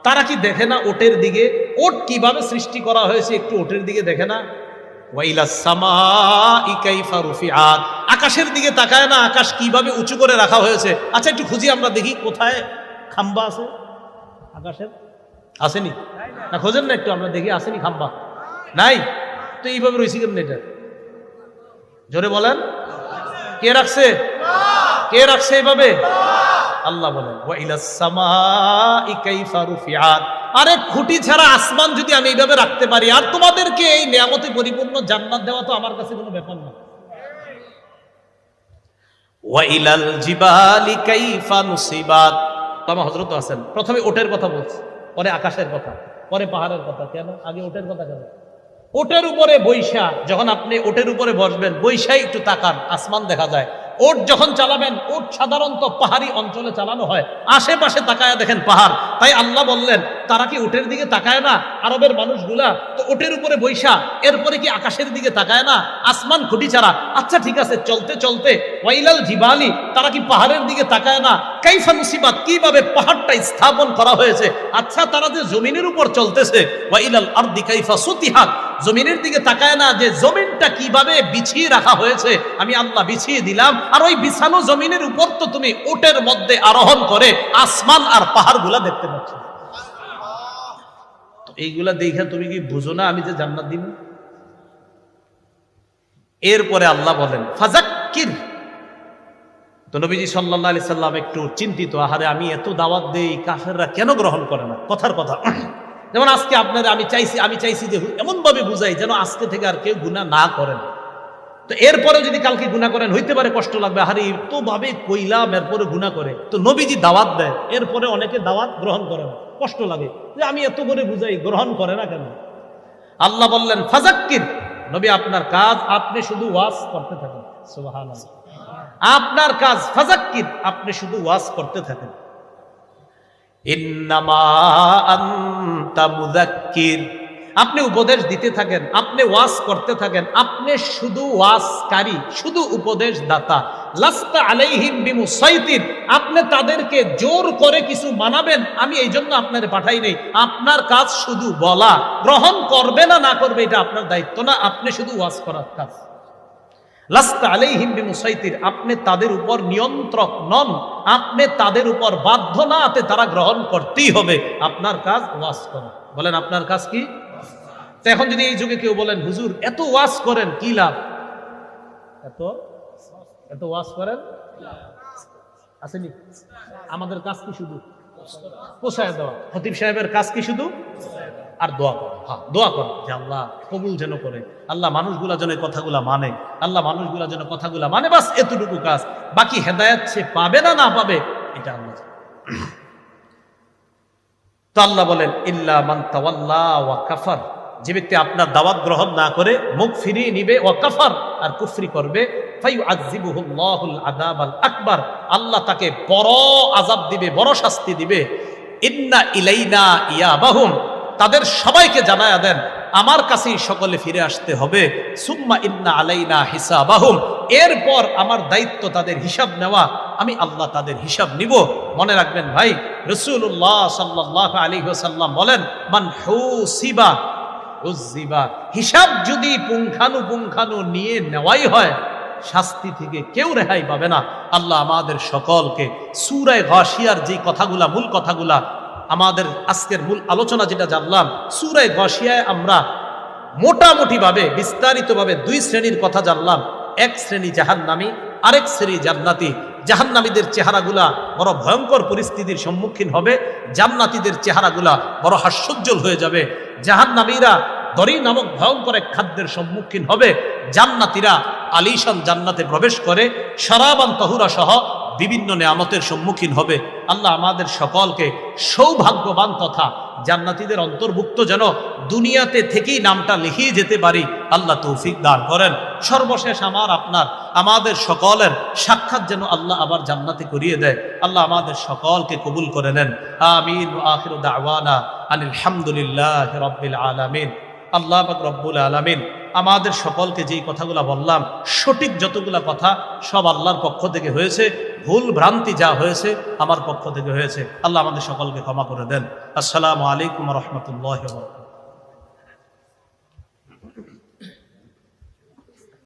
তারা কি দেখে না ওটের দিকে? ওট কিভাবে সৃষ্টি করা হয়েছে একটু ওটের দিকে দেখে না? ওয়াইলাস সামাই কাইফা রুফিআত, আকাশের দিকে তাকায় না আকাশ কিভাবে উঁচু করে রাখা হয়েছে? আচ্ছা একটু খুঁজি আমরা দেখি কোথায় খাম্বা আছে আকাশের। আসেনি না? খোঁজেন না একটু, আমরা দেখি আসেনি খাম্বা? নাই তো এইভাবে রয়েছি কেমন? এটা জোরে বলেন, কে রাখছে? কে রাখছে এইভাবে? আল্লাহ বলেন ওয়াইলাস সামাই কাইফা রুফিআত, আরে খুঁটি ছাড়া আসমান যদি আমি এইভাবে রাখতে পারি, আর তোমাদেরকে এই নিয়ামতে পরিপূর্ণ জান্নাত দেওয়া তো আমার কাছে কোনো ব্যাপার না। ওয়াইলাল জিবালি কাইফা নুসিবাত, আল্লামা হযরত আছেন প্রথমে ওটের কথা বলছে, পরে আকাশের কথা, পরে পাহাড়ের কথা। কেন আগে ওটের কথা কেন? ওটের উপরে বৈশা, যখন আপনি ওটের উপরে বসবেন বৈশাই একটু তাকান, আসমান দেখা যায়। ওট যখন চালাবেন, ওট সাধারণত পাহাড়ি অঞ্চলে চালানো হয়, আশেপাশে তাকায় দেখেন পাহাড়। তাই আল্লাহ বললেন তারা কি ওটের দিকে তাকায় না আরবের মানুষগুলা? তো ওটের উপরে বৈশা, এরপরে কি আকাশের দিকে তাকায় না? আসমান খুঁটি ছাড়া। আচ্ছা ঠিক আছে, চলতে চলতে ওয়াইলাল জিবালি, তারা কি পাহাড়ের দিকে তাকায় না? কাইফা নুসিবাত, কিভাবে পাহাড়টা স্থাপন করা হয়েছে। আচ্ছা তারা যে জমিনের উপর চলতেছে, ওয়াইলাল আরদি কাইফা সুতিহাত, জমিনের দিকে তাকায় না যে জমিনটা কিভাবে বিছিয়ে রাখা হয়েছে, আমি আল্লাহ বিছিয়ে দিলাম। আর ওই বিছানো জমিনের উপর তো তুমি ওটের মধ্যে আরোহণ করে আসমান আর পাহাড়গুলা দেখতে পাচ্ছ। তো এইগুলা দেখে তুমি কি বুঝো না আমি যে জান্নাত দিব? এরপরে আল্লাহ বলেন ফাযাক্কির, তো নবীজি সাল্লাল্লাহু আলাইহি সাল্লাম একটু চিন্তিত, আহারে আমি এত দাওয়াত দেই, কাফেররা কেন গ্রহণ করে না? কথার কথা। যেমন আজকে আপনারা আমি চাইছি যে এমন ভাবে বুঝাই যেন আজকে থেকে আর কেউ গুনাহ না করেন। তো এরপরে যদি কালকে গুনাহ করেন হইতে পারে কষ্ট লাগবে, আরে তো ভাবে কইলাম এরপরে গুনাহ করে। তো নবীজি দাওয়াত দেয়, এরপরে অনেকে দাওয়াত গ্রহণ করে না, কষ্ট লাগে যে আমি এত করে বুঝাই গ্রহণ করে না কেন? আল্লাহ বললেন ফাযাক্কির, নবী আপনার কাজ আপনি শুধু ওয়াজ করতে থাকেন। সুবহানাল্লাহ, আপনার কাজ ফাযাক্কির, আপনি শুধু ওয়াজ করতে থাকেন। ইন্নামা আনতা মুযাক্কির, আপনি উপদেশ দিতে থাকেন, আপনি ওয়াজ করতে থাকেন, আপনি শুধু ওয়াজকারী, শুধু উপদেশ দাতা। লাস্তা আলাইহিম বিমুসাইতির, আপনি তাদেরকে জোর করে কিছু মানাবেন আমি এই জন্য আপনাদের পাঠাই নেই। আপনার কাজ শুধু বলা, গ্রহণ করবে না না করবে এটা আপনার দায়িত্ব না, আপনি শুধু ওয়াজ করার কাজ। লাস্তা আলাইহিম বিমুসাইতির, আপনি তাদের উপর নিয়ন্ত্রক নন, আপনি তাদের উপর বাধ্য না, তারা গ্রহণ করতেই হবে। আপনার কাজ ওয়াজ করা। বলেন আপনার কাজ কি? তো এখন যদি এই যুগে কেউ বলেন হুজুর এত ওয়াজ করেন কি লাভ? এত ওয়াজ করেন আসেনি? আমাদের কাজ কি শুধু পোষায় দেওয়া? খতিব সাহেবের কাজ কি শুধু? আর দোয়া করা। হ্যাঁ, দোয়া করা যে আল্লাহ কবুল যেন করে, আল্লাহ মানুষগুলা যেন কথাগুলা মানে, আল্লাহ মানুষগুলা যেন কথাগুলা মানে, বাস এতটুকু কাজ। বাকি হেদায়েত সে পাবে না না পাবে এটা আল্লাহ জানে। তো আল্লাহ বলেন ইল্লা মান তাওয়াল্লা ওয়া কাফার, যে ব্যক্তি আপনার দাওয়াত গ্রহণ না করে মুখ ফিরিয়ে নিবে, ওয়া কাফার আর কুফরি করবে, ফায়ুআযিবুহুল্লাহুল আযাবাল আকবার, আল্লাহ তাকে বড় আযাব দিবে, বড় শাস্তি দিবে। ইন্না ইলাইনা ইয়াবাহুম, তাদের সবাইকে জানায়া দেন আমার কাছেই সকলে ফিরে আসতে হবে। সুম্মা ইন্না আলাইনা হিসাবাহুম, এরপর আমার দায়িত্ব তাদের হিসাব নেওয়া, আমি আল্লাহ তাদের হিসাব নিব। মনে রাখবেন ভাই, রাসূলুল্লাহ সাল্লাল্লাহু আলাইহি ওয়াসাল্লাম বলেন মান হুসিবা উযিবা, হিসাব যদি পুঙ্খানু নিয়ে নেওয়াই হয় শাস্তি থেকে কেউ রেহাই পাবে না। আল্লাহ আমাদের সকলকে সূরা গাশিয়ার যে কথাগুলা, মূল কথাগুলা, আমাদের আজকের মূল আলোচনা যেটা জানলাম, সূরা গাশিয়ায় আমরা মোটামুটি ভাবে বিস্তারিতভাবে দুই শ্রেণীর কথা জানলাম। এক শ্রেণী জাহান্নামী, আরেক শ্রেণী জান্নাতি। জাহান্নামীদের চেহারাগুলা বড় ভয়ঙ্কর পরিস্থিতির সম্মুখীন হবে, জান্নাতীদের চেহারাগুলা বড় হাস্যোজ্জ্বল হয়ে যাবে। জাহান্নামীরা দরি নামক ভয়ঙ্কর এক খাদ্যের সম্মুখীন হবে, জান্নাতীরা আলিশান জান্নাতে প্রবেশ করে শরাবান তাহুরা সহ বিভিন্ন নেয়ামতের সম্মুখীন হবে। আল্লাহ আমাদের সকলকে সৌভাগ্যবান তথা জান্নাতীদের অন্তর্ভুক্ত যেন দুনিয়াতে থেকেই নামটা লিখিয়ে যেতে পারি, আল্লাহ তৌফিক দান করেন। সর্বশেষ আমাদের সকলের সাক্ষাৎ যেন আল্লাহ আবার জান্নাতে করিয়ে দেয়। আল্লাহ আমাদের সকলকে কবুল করে নেন। আমিন। ওয়া আখিরু দাওয়ানা আনিল হামদুলিল্লাহি রাব্বিল আলামিন। আল্লাহ পাক রব্বুল আলামিন আমাদের সকলকে যেই কথাগুলো বললাম সঠিক যতগুলা কথা সব আল্লাহর পক্ষ থেকে হয়েছে, ভুল ভ্রান্তি যা হয়েছে আমার পক্ষ থেকে হয়েছে। আল্লাহ আমাদের সকলকে ক্ষমা করে দেন। আসসালামু আলাইকুম ওয়া রাহমাতুল্লাহি ওয়া বারাকাতুহু।